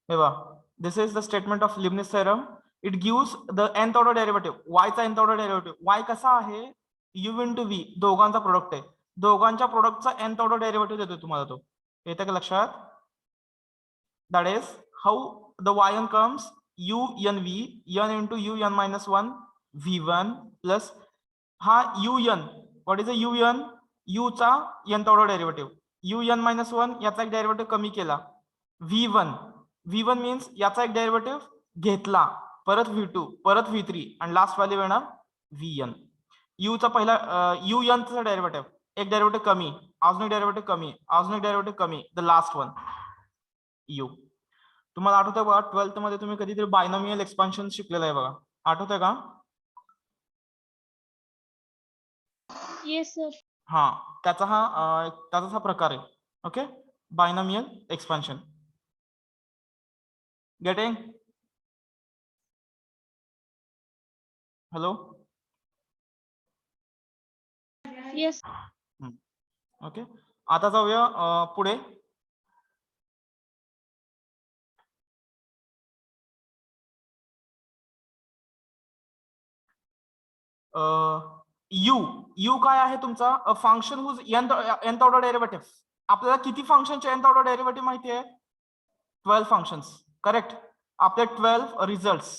हे बघा, this is the statement of Leibniz theorem. It gives the nth order derivative. y चा nth order derivative. y कसा आहे, u into v, दोघांचा product आहे. दोघांच्या प्रोडक्टचा nth ऑर्डर डेरिव्हेटिव्ह देतो तुम्हाला तो. येतं का लक्षात? That is how the yn comes u n v n into u n minus 1 v1 plus हा un. What is a un? u चा nth order derivative un minus 1 याचा एक डेरिव्हेटिव्ह कमी केला v1 मीन्स याचा एक डेरिव्हेटिव्ह घेतला, परत v2, परत v3 आणि लास्ट व्हॅल्यू येणार vn. u चा पहिला un चा डेरिव्हेटिव्ह, एक डेरिव्हेटिव्ह कमी, अजून एक डेरिव्हेटिव्ह कमी, अजून एक डेरिव्हेटिव्ह कमी, द लास्ट वन u. तुम्हाला आठवतंय बघा, 12th मध्ये तुम्ही कधीतरी बायनॉमियल एक्सपान्शन शिकलेलं आहे बघा, आठवतंय का? Yes sir. हा, त्याचाच हा प्रकार आहे. Okay, binomial expansion. Getting? Hello. Yes. Okay, आता जाऊया पुढे. यू काय आहे तुमचा? Function whose nth order derivative. आपल्याला किती फंक्शनचे nth ऑर्डर डेरिव्हेटिव्ह माहिती आहे? 12 फंक्शन्स. करेक्ट. आपले 12 रिझल्ट्स.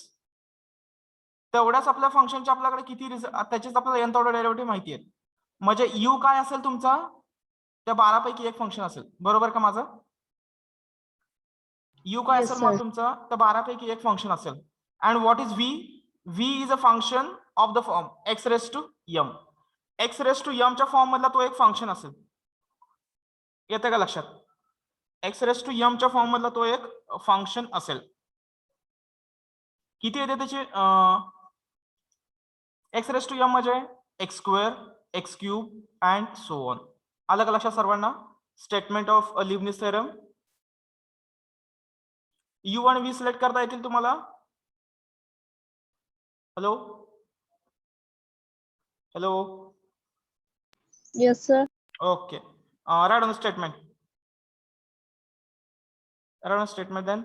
तेवढ्याच आपल्या फंक्शनचे आपल्याकडे किती त्याचेच आपल्याला nth ऑर्डर डेरिव्हेटिव्ह माहिती आहेत. म्हणजे यू काय असेल तुमचा? त्या 12 पैकी एक फंक्शन असेल. बरोबर का माझं? यू काय असेल मग तुमचा? त्या 12 पैकी एक फंक्शन असेल. And what is v? V is a function of the form x raise to m. X raise to यमच्या फॉर्म मधला तो एक फंक्शन असेल. येतं का लक्षात? एक्स रेस टू यमच्या फॉर्म मधला तो एक फंक्शन असेल. किती येते त्याचे? एक्स रेस टू यम म्हणजे x square, x cube and so on. आलं का लक्षात सर्वांना? Statement of Leibniz theorem. U आणि व्ही सिलेक्ट करता येतील तुम्हाला? Hello hello. Yes sir. Okay, write on the statement. Write on the statement then.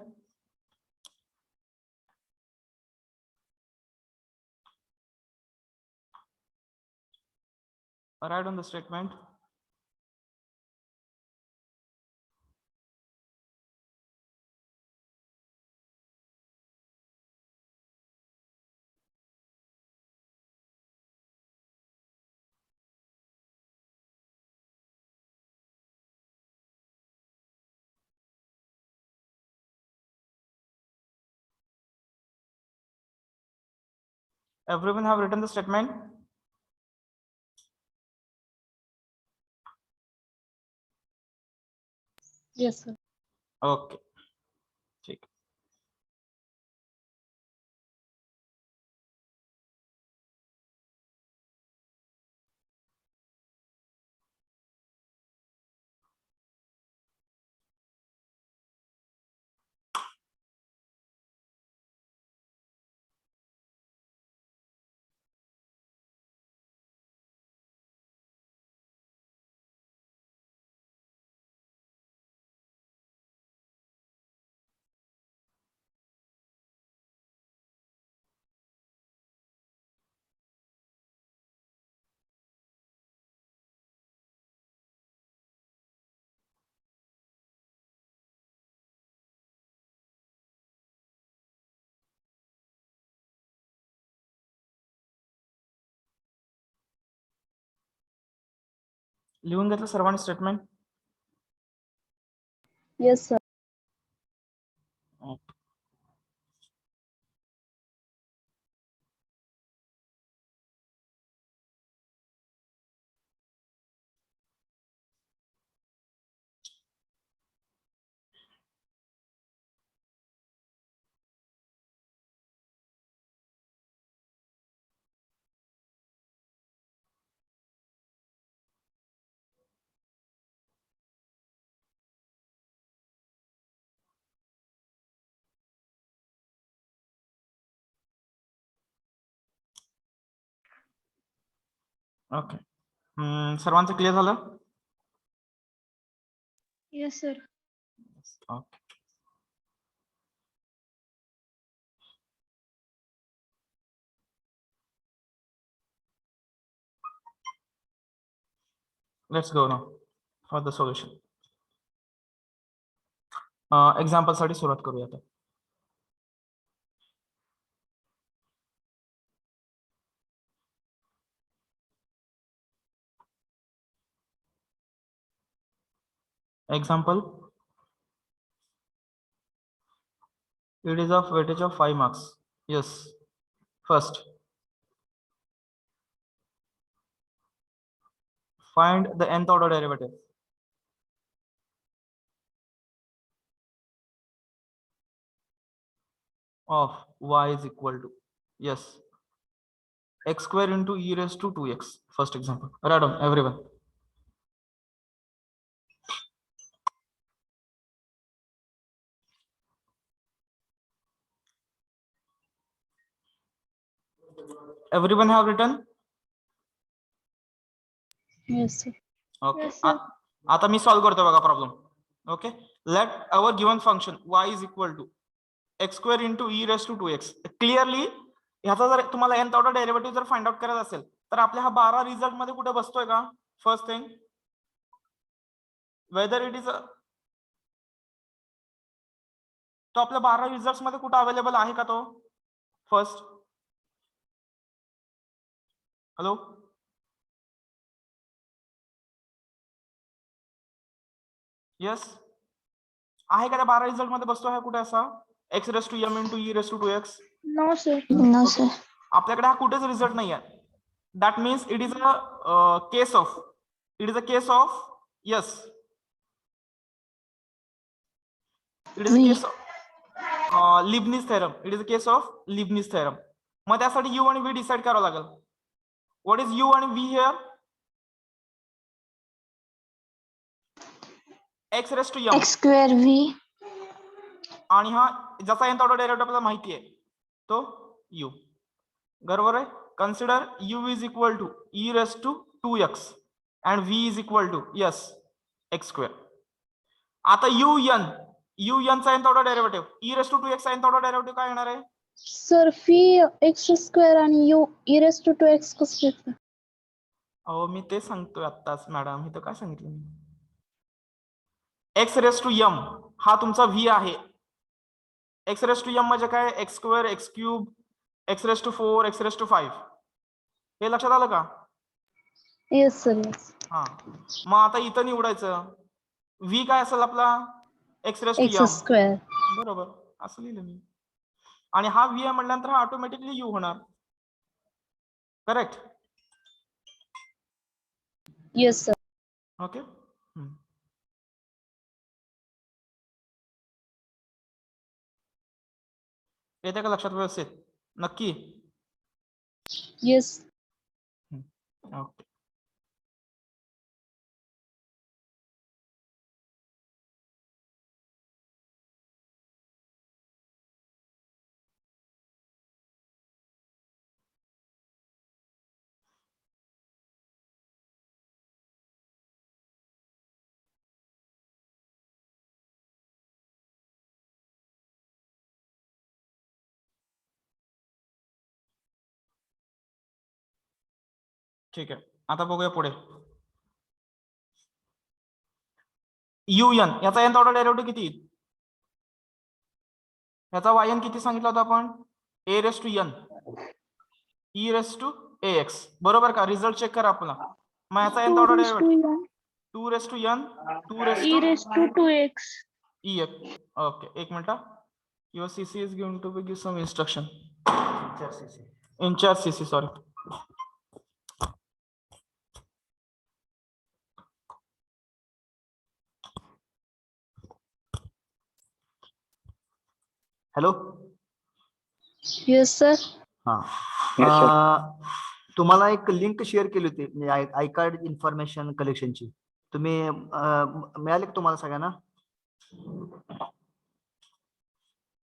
Write on the statement. Everyone have written the statement? Yes sir. Okay, ठीक. लिहून घेतलं सर्वांनी statement? Yes sir. Okay, सर्वांचं clear झालं? Yes sir. Okay. Let's go now for the solution. Example साठी सुरुवात करूया आता. Example, it is of weightage of 5 marks. Yes. First, find the nth order derivative of y is equal to, yes, x square into e raised to 2x. First example. Write down everyone. Everyone have written? Yes, sir. Okay. Yes, sir. आता मी solve करतो बघा problem. Okay. Let our given function y is equal to x square into e raise to 2x. Clearly ह्याचा जर तुम्हाला nth order derivative जर find out करायचा असेल तर आपल्या हा 12 रिझल्ट मध्ये कुठे बसतोय का? First thing, whether it is तो आपल्या 12 रिझल्ट मध्ये कुठे अवेलेबल आहे का तो? फर्स्ट, हॅलो, येस, आहे का त्या 12 रिझल्ट मध्ये बसतो आहे कुठे असा x raise to m into e raise to 2x? No, sir. No, sir. आपल्याकडे हा कुठेच रिझल्ट नाही आहे. That means it is a case of, it is a case of, yes, it is a case of Leibniz theorem. It is a case of Leibniz theorem. मग त्यासाठी u आणि v decide करावं लागेल. What is u आणि v here? x raise to m X square V. आणि हा ज्याचा nth order derivative आपल्याला माहिती आहे तो u. बरोबर आहे. Consider u is equal to e raise to 2x and v is equal to, yes, x square. आता u n चा nth order derivative e raise to 2x चा nth ऑर्डर डेरिव्हेटिव्ह काय येणार आहे? सर फी एक्स स्क्वेअर आणि u e raise to 2x कसं येतं? अहो मी ते सांगतोय आत्ताच मॅडम, इथं काय सांगितलं मी? x रेस टू m हा तुमचा v आहे. x रेस टू m म्हणजे काय? x square, x cube, x raise to 4, x raise to 5. हे लक्षात आलं का? Yes sir, yes. हा, मग आता इथं निवडायचं v काय असेल आपला? x raise to x m. Square. बरोबर, असं लिहिलं मी. आणि हा v आहे म्हटल्यानंतर हा ऑटोमॅटिकली u होणार. करेक्ट? Yes sir. ओके. येते का लक्षात व्यवस्थित? नक्की? येस. ओके. ठीक आहे, आता बघूया पुढे. un याचा nth ऑर्डर डेरिव्हेटिव्ह किती? याचा yn किती सांगितलं होतं आपण? a raise to n e raise to ax. बरोबर का? रिझल्ट चेक करा आपला. मग याचा nth order derivative 2 raise to n 2 raise e raise to 2x. Two e. Okay, एक minute. Your CC is going to be give some instruction. In charge CC, sorry. Hello. Yes sir. तुम्हाला एक link share केली होती म्हणजे I card information कलेक्शनची. तुम्ही मिळाले का तुम्हाला सगळ्यांना?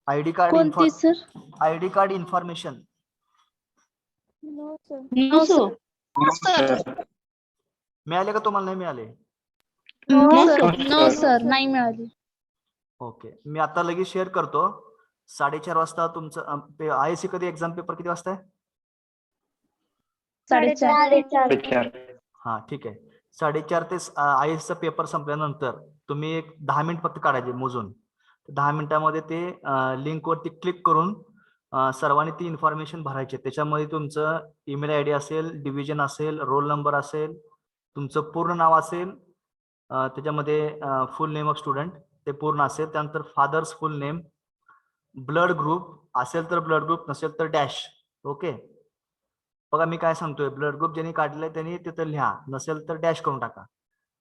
आयडी कार्ड कोणती sir? ID card information. No sir. मिळाले का तुम्हाला? नाही मिळाले? नो सर, नाही मिळाली. ओके, मी आता लगेच शेअर करतो. 4:30 वाजता तुमचं आयसी कधी एक्झाम पेपर किती वाजता आहे? 4:30. हा ठीक आहे. 4:30 ते IAS चा पेपर संपल्यानंतर तुम्ही एक 10 मिनिट फक्त काढायचे मोजून. 10 मिनिटामध्ये ते लिंक वरती क्लिक करून सर्वांनी ती इन्फॉर्मेशन भरायची. त्याच्यामध्ये तुमचं ईमेल आयडी असेल, डिव्हिजन असेल, रोल नंबर असेल, तुमचं पूर्ण नाव असेल, त्याच्यामध्ये फुल नेम ऑफ स्टुडंट ते पूर्ण असेल, त्यानंतर father's full name, blood group असेल तर ब्लड ग्रुप, नसेल तर डॅश. ओके, बघा मी काय सांगतोय, ब्लड ग्रुप ज्यांनी काढलंय त्यांनी तिथं लिहा, नसेल तर डॅश करून टाका.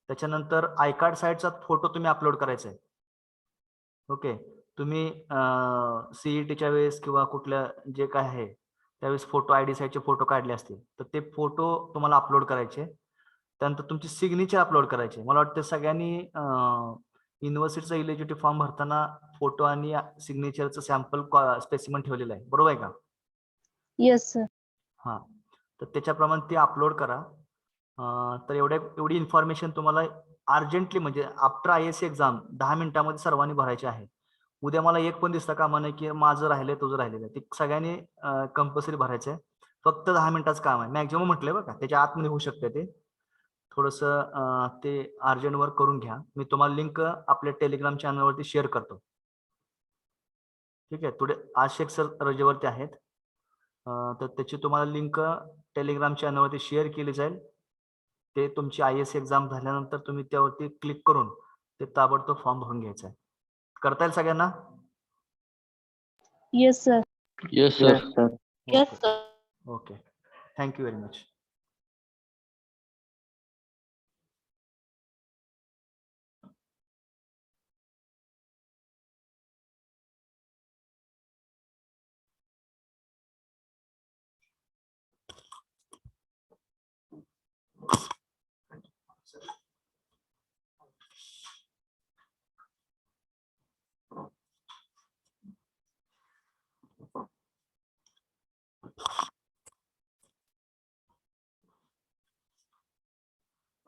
त्याच्यानंतर आय कार्ड साईडचा फोटो तुम्ही अपलोड करायचा आहे. ओके, तुम्ही CETच्या वेळेस किंवा कुठल्या जे काय आहे त्यावेळेस फोटो ID साईडचे फोटो काढले असतील तर ते फोटो तुम्हाला अपलोड करायचे. त्यानंतर तुमची सिग्नेचर अपलोड करायचे. मला वाटतं सगळ्यांनी युनिव्हर्सिटीचा इलिजिबिलिटी फॉर्म भरताना फोटो आणि सिग्नेचरचं सॅम्पल स्पेसिमन ठेवलेलं आहे, बरोबर आहे का? Yes sir. हा, तर त्याच्याप्रमाणे ते अपलोड करा. तर एवढी इन्फॉर्मेशन तुम्हाला अर्जंटली म्हणजे आफ्टर IAS एक्झाम 10 मिनिटांमध्ये सर्वांनी भरायची आहे. उद्या मला एक पण दिसतं का म्हणे की माझं राहिलंय तुझं राहिलेलं आहे, ते सगळ्यांनी कंपल्सरी भरायचं आहे. फक्त 10 मिनिटाचं काम आहे, मॅक्झिमम म्हटलंय बघा, त्याच्या आतमध्ये होऊ शकते ते थोडंसं ते अर्जंट वर्क करून घ्या. मी तुम्हाला लिंक आपल्या टेलिग्राम चॅनलवरती शेअर करतो. ठीक आहे, थोडे आशिक सर रजेवरती आहेत, तर त्याची तुम्हाला लिंक टेलिग्राम चॅनलवरती शेअर केली जाईल. ते तुमची IAS एक्झाम झाल्यानंतर तुम्ही त्यावरती क्लिक करून ते ताबडतोब फॉर्म भरून घ्यायचा आहे. करता येईल सगळ्यांना? Yes sir. Yes sir. Yes sir. Okay, thank you very much.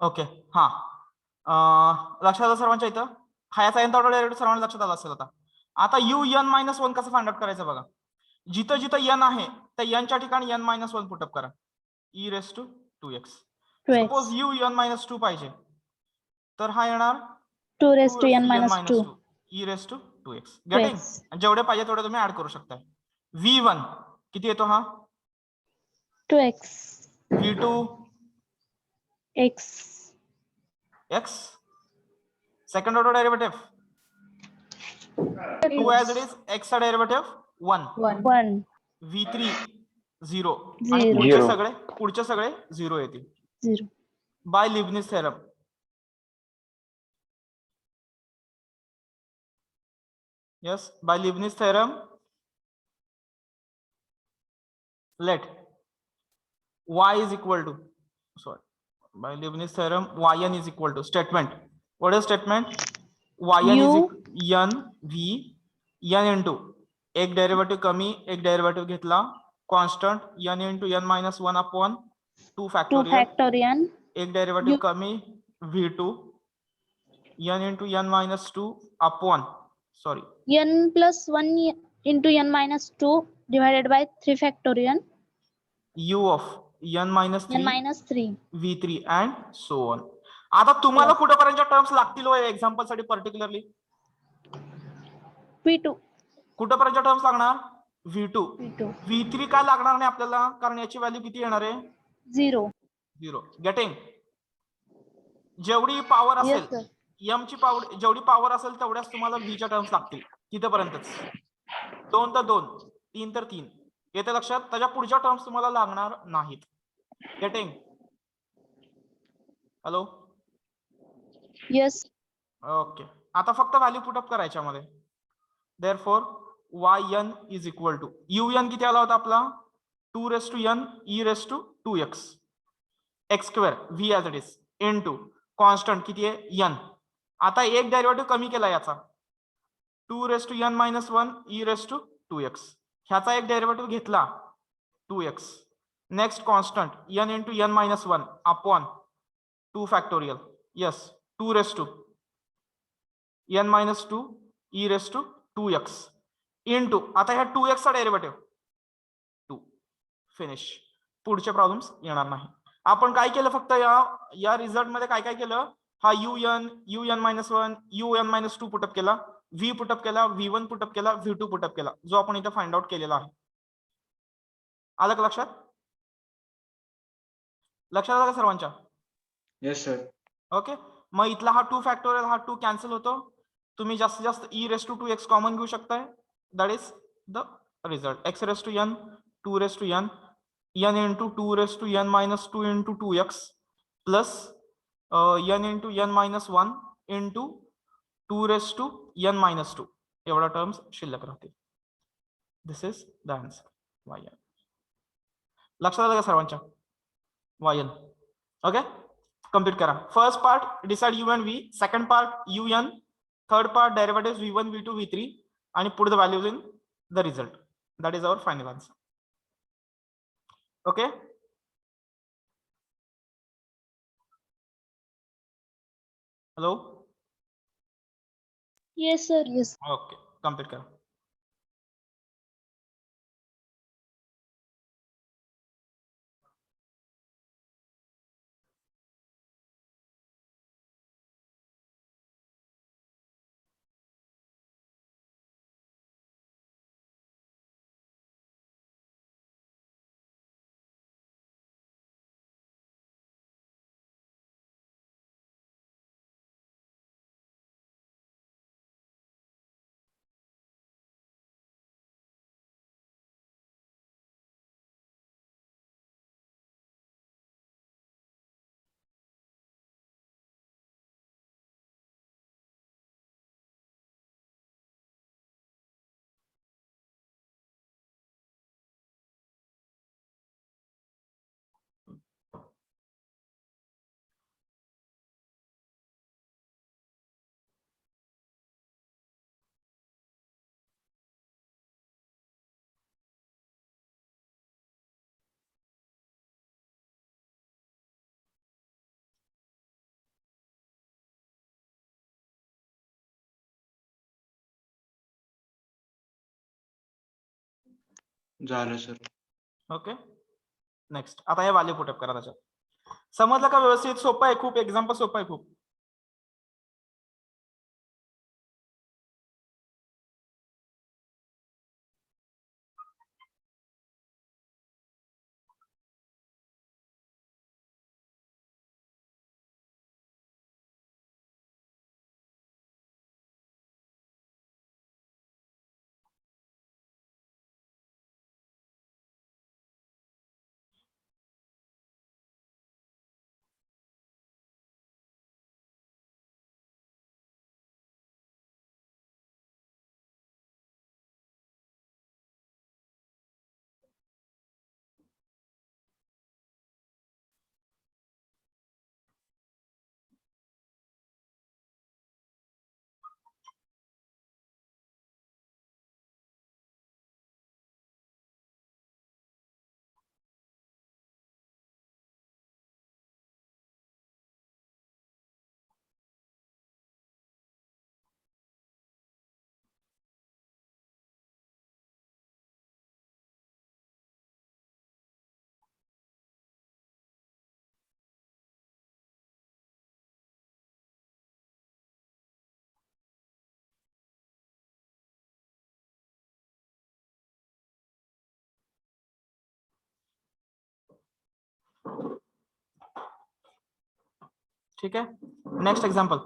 Okay, हा, लक्षात आलं सर्वांच्या इथं? हा याचा nth ऑर्डर डेरिव्हेटिव्ह सर्वांना लक्षात आला असेल. आता UN-1 कसं फाइंड आउट करायचं बघा. जिथं जिथं n आहे त्या n च्या ठिकाणी n-1 पुटअप करा. e⁻²x. सपोज UN-2 पाहिजे तर हा येणार 2⁻n-2. e⁻²x. गेटिंग? जेवढे पाहिजे तेवढे तुम्ही ऍड करू शकता. V1 किती येतो हा? 2x. V2 x. x. Second order derivative 2 as it is, x चा derivative 1. 1. V3 0 आणि 0. पुढचे सगळे 0 येतील. 0. By Leibniz theorem. Yes, by Leibniz theorem, let y is equal to, sorry, by Leibniz theorem, yn is equal to statement. What is statement? Yn is n v n into एक derivative कमी एक derivative घेतला constant n into n-1 upon 2 factorial. एक derivative कमी v2 n into n-2 upon, sorry, n plus 1 into n-2 divided by 3 factorial. u of n-3 n-3. v3 and so on. आता तुम्हाला कुठेपर्यंतच्या terms लागतील example साठी particularly? v2. कुठेपर्यंतच्या terms लागणार? v2. v2. v3 काय लागणार नाही आपल्याला, कारण याची व्हॅल्यू किती येणार आहे? 0. गेटिंग? जेवढी पॉवर Yes असेल sir. m ची पॉवर, जेवढी पॉवर असेल तेवढ्याच तुम्हाला v च्या टर्म्स लागतील. तिथेपर्यंतच. 2 तर 2, 3 तर 3. येते लक्षात? त्याच्या पुढच्या टर्म्स तुम्हाला लागणार नाहीत. गेटिंग? हॅलो? Yes. ओके, आता फक्त व्हॅल्यू पुटअप करायच्या मध्ये. Therefore yn is equal to un किती आला होता आपला? 2⁻n e⁻²x x square v as it is into constant किती आहे n. आता एक डेरिव्हेटिव्ह कमी केला याचा 2⁻n-1 e⁻²x. ह्याचा एक डेरिव्हेटिव्ह घेतला 2x. Next constant n into n-1 upon 2 factorial. Yes, 2⁻n-2 e⁻²x into आता ह्या 2x चा डेरिव्हेटिव्ह 2. फिनिश. पुढचे प्रॉब्लेम्स येणार नाही. आपण काय केलं फक्त या रिझल्ट मध्ये काय काय केलं, हा UN -1 UN-2 पुटअप केला, व्ही पुटअप केला, V1 पुटअप केला, V2 पुटअप केला, जो आपण इथे फाइंड आउट केलेला आहे. आलं का लक्षात? लक्षात आलं का सर्वांच्या? Yes sir. ओके. मग इथला हा 2 फॅक्टोरियल, हा 2 कॅन्सल होतो. तुम्ही जास्तीत जास्त e⁻²x कॉमन घेऊ शकताय. That is the result. x⁻n 2⁻n n into 2⁻n minus 2 into 2x plus n into n minus 1 into 2⁻n minus 2 एवढा टर्म्स शिल्लक राहतील. This is the answer yn. लक्षात आलं का सर्वांच्या? yn. ओके, कम्प्लीट करा. First part decide u and v, second part un, third part derivatives v1 v2 v3 आणि put the values in the result. That is our final answer. Okay, hello. Yes, sir. Yes. Okay, complete करा. झालं sir. Okay, next. आता हे value put up करा त्याच्यात. समजलं का व्यवस्थित? सोपं आहे खूप, एक्झाम्पल सोपं आहे खूप. ठीक आहे, next example.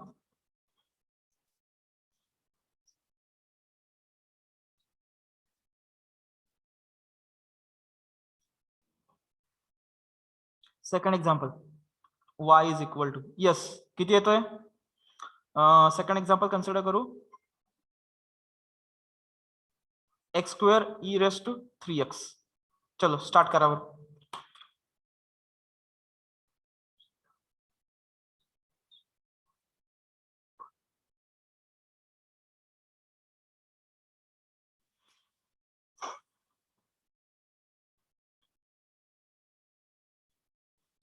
Second example, y is equal to, yes, किती येतोय? सेकंड एक्झाम्पल कन्सिडर करू. x² e⁻3x. चलो स्टार्ट करा वर.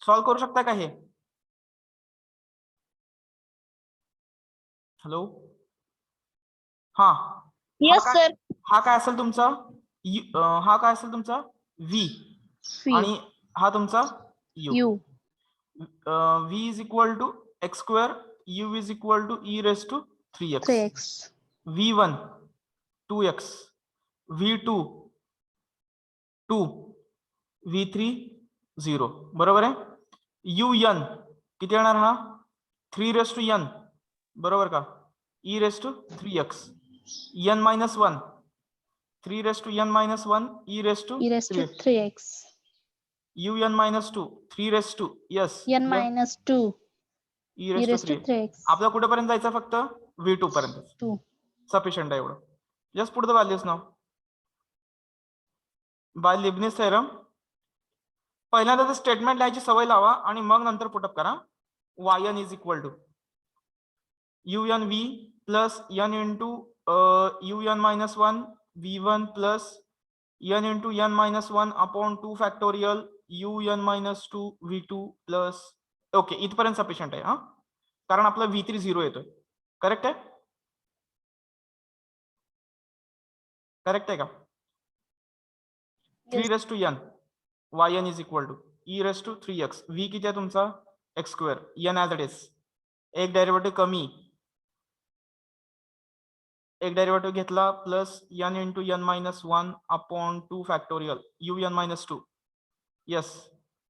सॉल्व करू शकता का हे? हॅलो. हा. Yes, हा sir. हा काय असेल तुमचा? हा काय असेल तुमचा? v Phi. आणि हा तुमचा u. U. v is equal to x square, u is equal to e raised to 3x. 3x. v1 2x, v2 2, v3 0. बरोबर आहे. un किती येणार हा 3 रेस टू n, बरोबर का, e raise to 3x, n minus 1 3 raise to n minus 1 e raise to E raised to 3x, 3x. un minus 2 3 raise to yes N minus 2. e E raise raised to to 3. 3x. आपल्याला कुठेपर्यंत जायचं फक्त v2 पर्यंत, 2. Sufficient आहे एवढं. Just put the values now by Leibniz theorem. पहिल्यांदा statement लिहायची सवय लावा आणि मग नंतर पुटअप करा. yn is equal to un v plus n into un minus 1 v1 plus n into n minus 1 upon 2 factorial un minus 2 v2 plus. Okay, इथपर्यंत sufficient आहे हा, कारण आपला v3 0 येतोय. करेक्ट आहे, करेक्ट आहे का. 3 raise to n yn is equal to e raise to 3x, v किती आहे तुमचा x square, n as it is, एक डेरिव्हेटिव्ह कमी, एक डेरिव्हेटिव्ह घेतला plus n into n minus 1 upon 2 factorial un minus 2. Yes,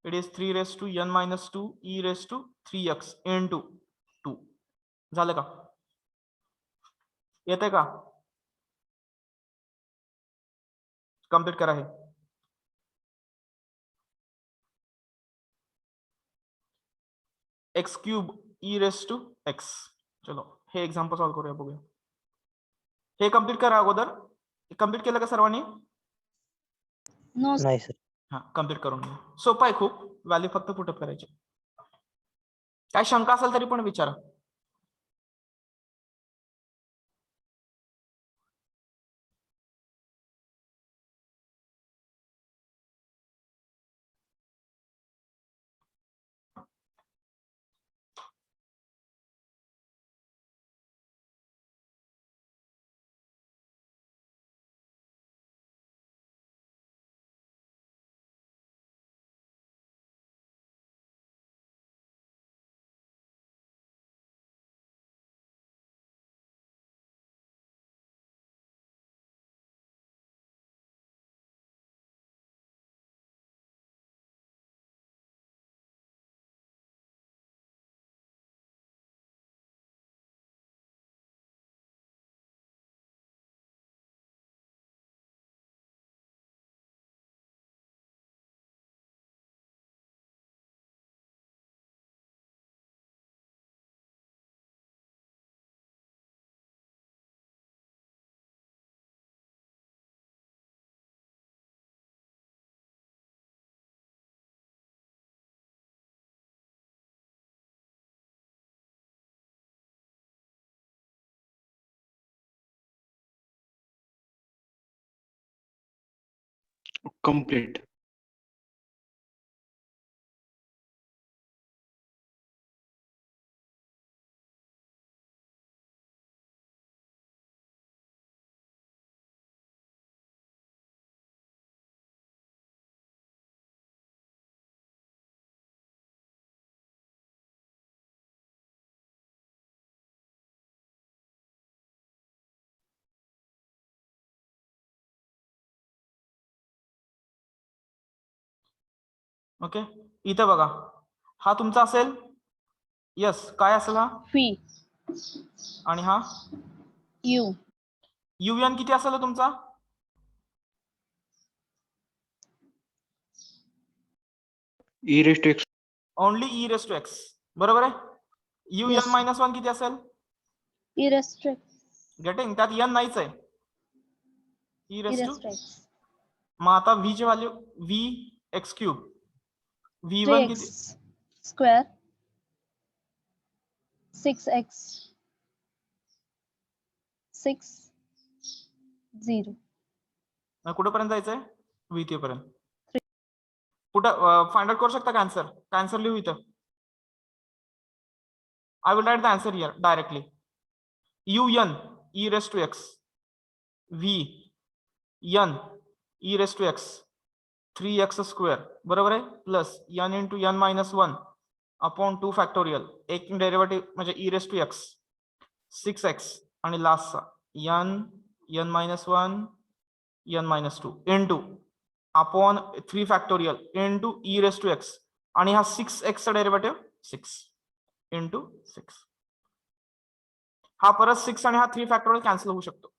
it is 3 raise to n minus 2 e raise to 3x into 2. झालं का, येते का, कम्प्लीट करा हे. X cube e raise to x. चलो हे एक्झाम्पल सॉल्व करूया, बघूया. हे कम्प्लीट करा अगोदर. कम्प्लीट केलं का सर्वांनी. No. नाही सर. हा, कम्प्लीट करून घ्या. सोपं आहे खूप, व्हॅल्यू फक्त पुटअप करायची. काय शंका असेल तरी पण विचारा. Complete. ओके, इथं बघा, हा तुमचा असेल. यस, काय असेल हा, V. आणि हा U. un किती असेल हो तुमचा. E raised to x. Only e raise to x, बरोबर आहे. Yes. un मायनस 1 किती असेल. E raised to x. Getting, त्यात n नाहीच आहे. e E raise to, raised to x. मग आता v ची value v x cube, v1 किती, 3x square. 6x. 6 0. मग कुठेपर्यंत जायचंय, v3 पर्यंत. कुठं फाइंड आउट करू शकता का आन्सर. आन्सर लिहू इथं. I will write the answer here directly. un e raise to x, v n e raise to x 3x square, बरोबर आहे, plus n into n minus 1 upon 2 factorial, एक derivative म्हणजे e raise to x 6x आणि लास्टचा n n minus 1 n minus 2 into upon 3 factorial into e raise to x आणि हा 6x चा derivative 6 into 6. हा परत 6 आणि हा 3 फॅक्टोरियल कॅन्सल होऊ शकतो.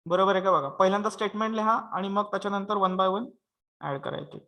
बरोबर आहे का बघा. पहिल्यांदा स्टेटमेंट लिहा आणि मग त्याच्यानंतर 1 बाय 1 ऍड करायचे.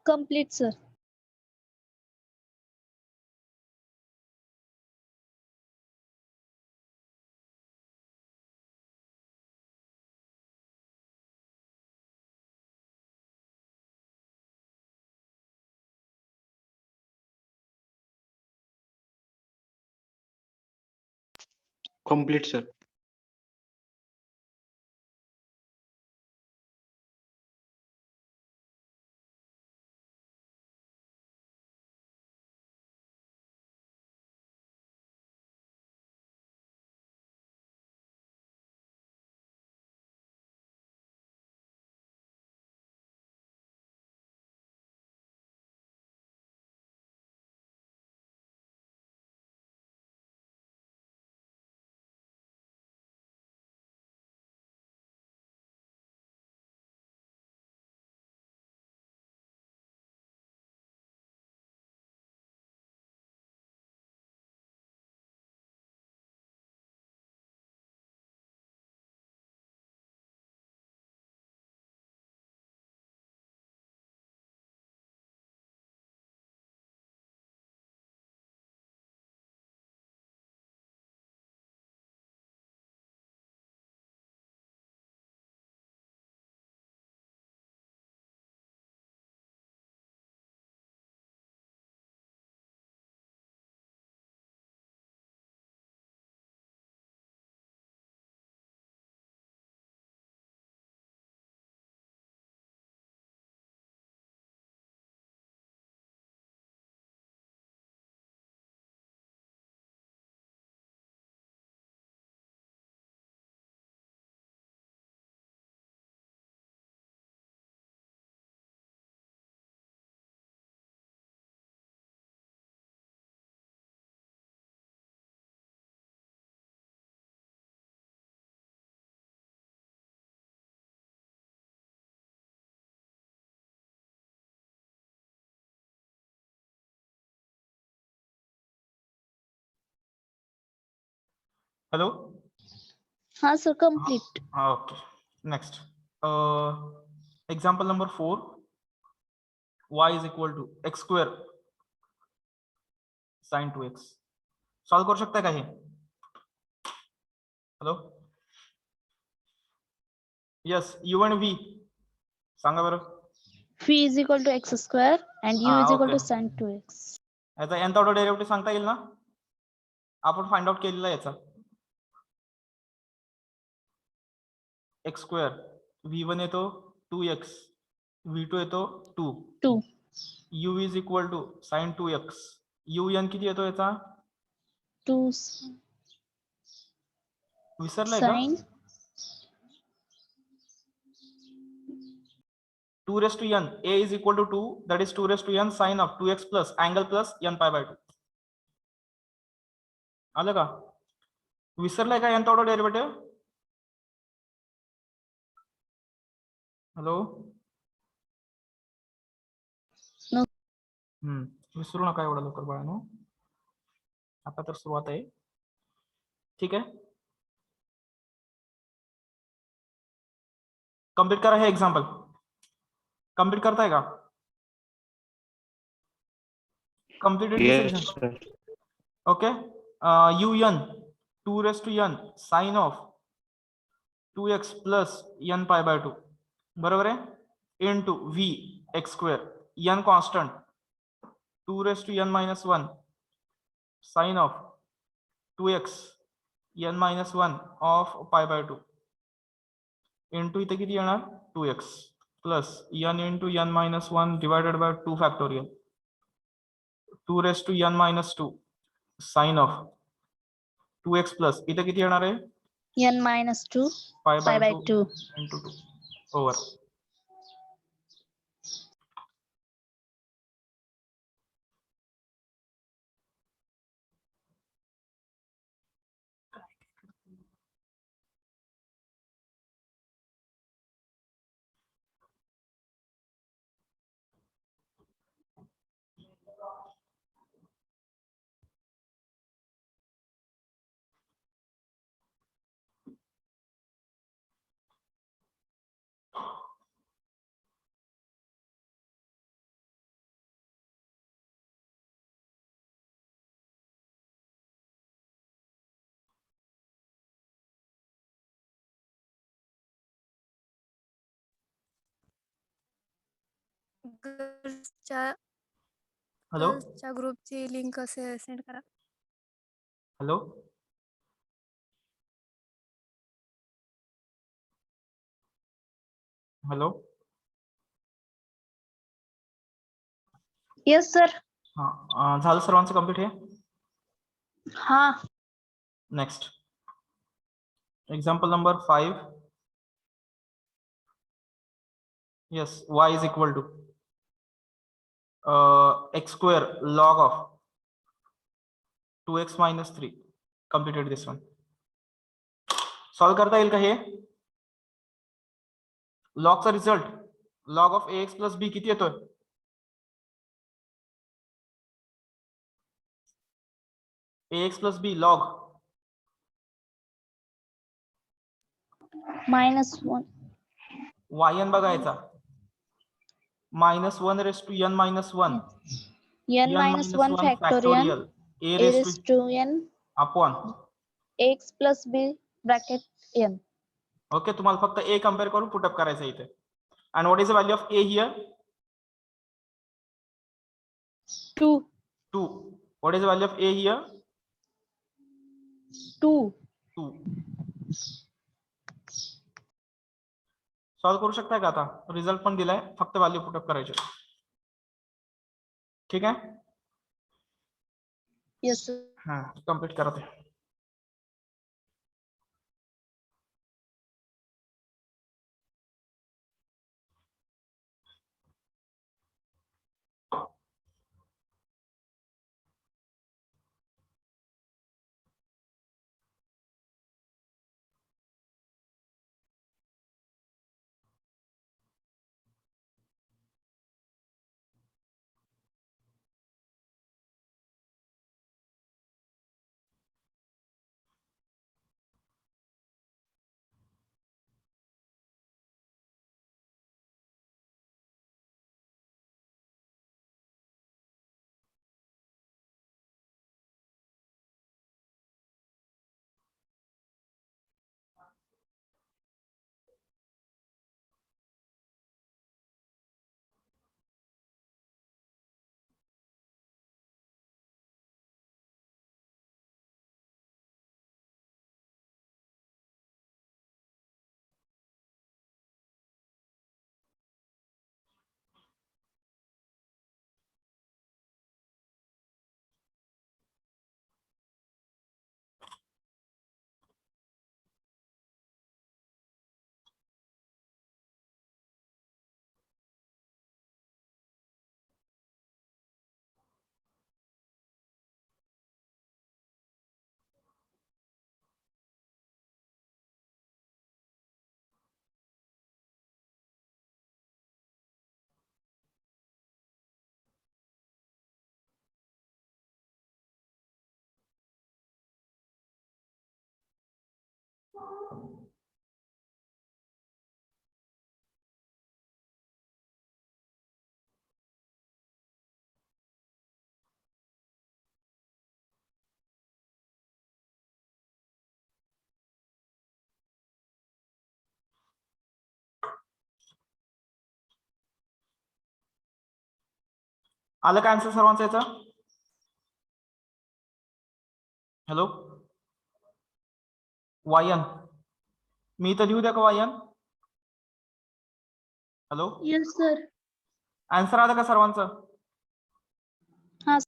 Complete, sir. Complete, sir. Hello. हाँ sir, complete. Okay. Next example number 4. y is equal to x square sine 2x. Solve करू शकता का हे? हॅलो, येस, यू आणि व्ही सांगा बरं. phi is equal to x square and u is equal okay. to sin 2x. याचा nth order derivative सांगता येईल ना, आपण फाइंड आउट केलेला याचा. एक्स स्क्वेअर, v1 येतो 2x, v2 येतो 2, 2 u is equal to sine 2x, un किती येतो याचा, 2 विसरलाय का, sin 2 raised to n, a is equal to 2, that is 2 raised to n sin of 2x plus angle plus n pi by 2. आलं का, विसरलाय का nth order derivative. Hello, No. विसरू नका एवढं लवकर बाळांनो, आता तर सुरुवात आहे. ठीक आहे, कम्प्लीट करा हे एक्झाम्पल. कम्प्लीट करताय का, completed this Yes, example. sir. Okay, un 2 raised to n sin of 2x plus n pi by 2 बरोबर आहे, into v x square, n constant 2 raised to n minus 1 sin of 2x n minus 1 of pi by 2 into इथे किती येणार 2x plus n into n minus 1 divided by 2 factorial 2 raised to n minus 2 sin of 2x plus इथे किती येणार आहे n minus 2 pi pi by 2. 2 into 2 over. Hello गर्ल्सच्या ग्रुपची link असे send करा. Hello, hello, Yes sir. हा झालं सर्वांचं complete. हे हा, next example number 5. yes, y is equal to x square log of 2x minus 3. completed this one. Solve करता येईल का हे, लॉगचा result log of ax plus B किती येतोय, ax plus B log -1 yn बघायचा -1 raised to n minus 1 n minus 1 factorial a a raised raised to to n upon. x plus b bracket n. Okay, तुम्हाला फक्त a compare करून put up करायचं इथे. And what is the value of a here, 2 2. What is the value of a here, 2 2. Solve करू शकताय का आता, result पण दिलाय, फक्त व्हॅल्यू पुटअप करायचे. ठीक आहे, yes sir. हा कम्प्लीट करा ते. आलं का आन्सर सर्वांचा याचा? हॅलो वायन, मी इथं लिहू द्या का Y N? Hello Yes, sir. Answer आलं का सर्वांचं? हा.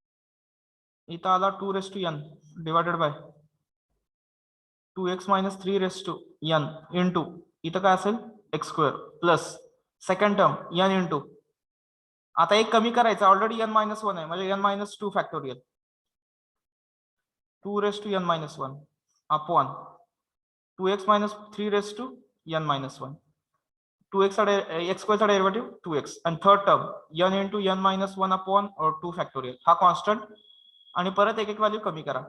इथं आला 2n divided by 2x minus 3n into इथं काय असेल x² plus second term n into, आता एक कमी करायचं, ऑलरेडी n-1 आहे म्हणजे n-2 factorial 2n-1 upon 2x minus 3n-1 2x x² चा डेरिव्हेटिव्ह 2x आणि third term n into n-1 upon 2 factorial, हा कॉन्स्टंट आणि परत एक एक व्हॅल्यू कमी करा,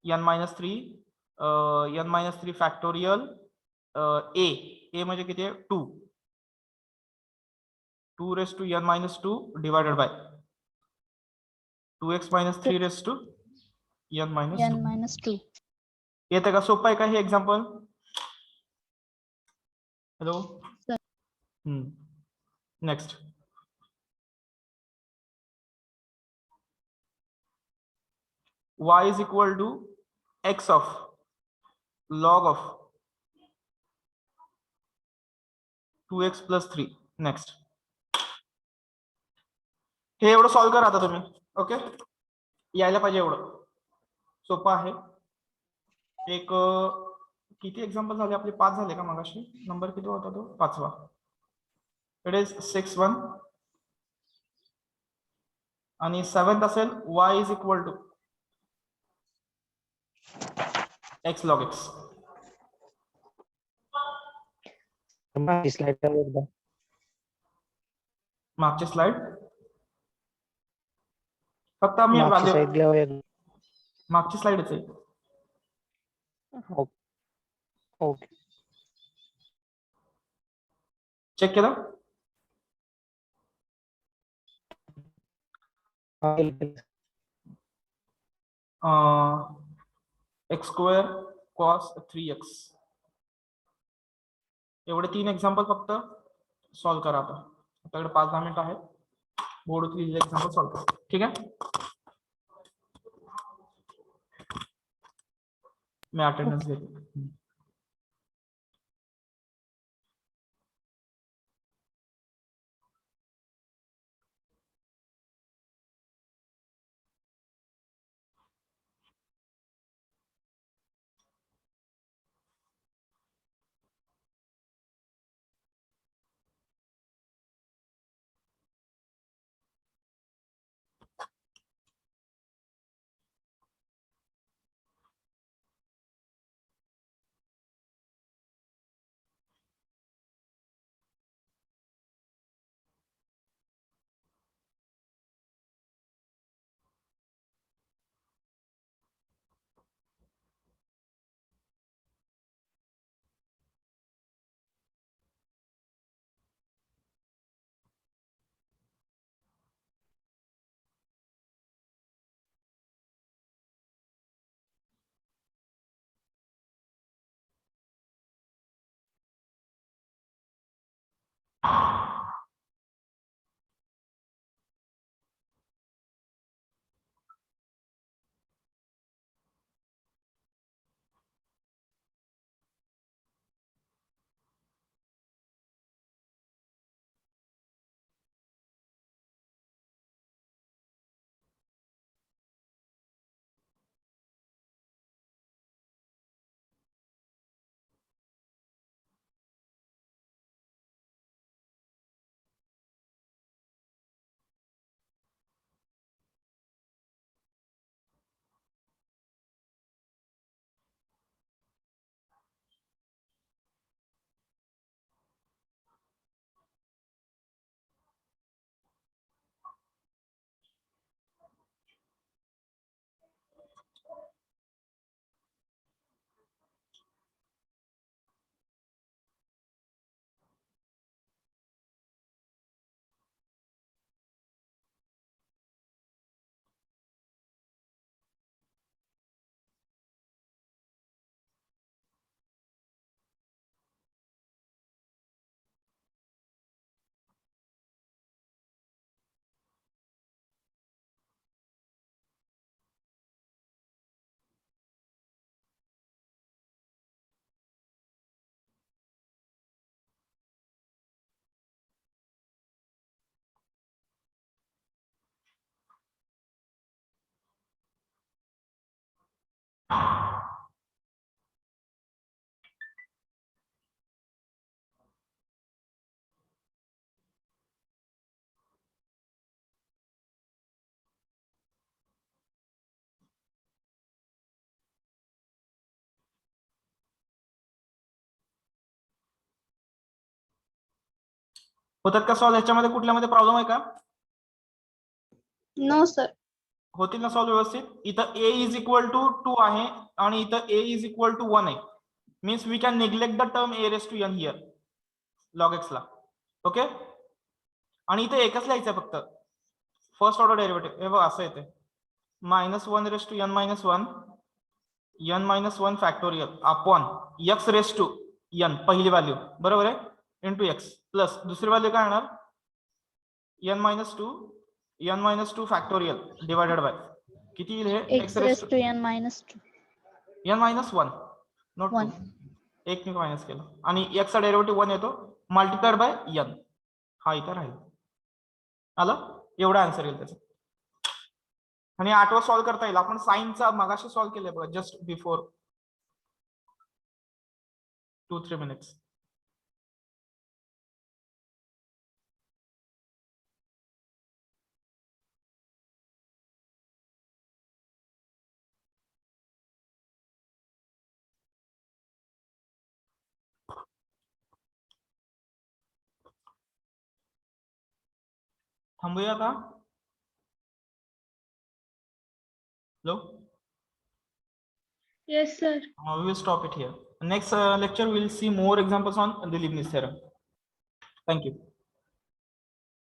n-3 फॅक्टोरियल a म्हणजे किती आहे 2 2n-2 divided by 2x minus 3n-2 n-2. येतं का? सोपं आहे का हे example? Hello Sir. Next y is equal to x of log of 2x plus 3. Next हे एवढं सॉल्व्ह करा आता तुम्ही. ओके, यायला पाहिजे एवढं. सोपं आहे. एक किती एक्झाम्पल झाले आपले? 5 झाले का मगाशी? नंबर किती होता तो? 5वा. इट इज 6-1 आणि 7th असेल y is equal to x log x. मागची स्लाइड एकदा. मागची स्लाइड फक्त आम्ही मागची व्हॅल्यू, साईड घ्यावं एकदा. मागची स्लाइडच आहे. ओके. चेक केलं? x² cos 3x एवढे 3 एक्झाम्पल फक्त सॉल्व्ह करा. आता आपल्याकडे 5-10 मिनिट आहे. बोर्ड लिहिलेले एक्झाम्पल सॉल्व्ह करा. ठीक आहे, मी अटेंडन्स घेतो. होतात का सॉल्व? याच्यामध्ये कुठल्यामध्ये प्रॉब्लेम आहे का? No sir. होतील ना सॉल्व व्यवस्थित? इथं a इज इक्वल टू 2 आहे आणि इथं a इज इक्वल टू 1 आहे. Means we can neglect the term a raise to n here log x ला. ओके, आणि इथे एकच लिहायचं फक्त फर्स्ट ऑर्डर डेरिव्हेटिव्ह. हे बघ असं येते -1 raise to n minus 1 n minus 1 factorial upon x raise to n पहिली व्हॅल्यू बरोबर आहे इंटू x प्लस दुसरी व्हॅल्यू काय येणार n minus 2 factorial divided by किती येईल हे X raised to n minus 2. n minus 1 not 2 1. एक मी मायनस केलं आणि x चा डेरिव्हेटिव्ह 1 येतो मल्टिप्लाइड बाय n. हा इथं राहील. आलं? एवढा आन्सर येईल त्याचा. आणि 8वा सॉल्व करता येईल. आपण साइनचा मगाशी सॉल्व केलंय बघा जस्ट बिफोर 2-3 मिनिट्स. थांबूया का? Hello, Yes, sir. we will stop it here. Next lecture we will see more examples on the Leibniz theorem. Thank you.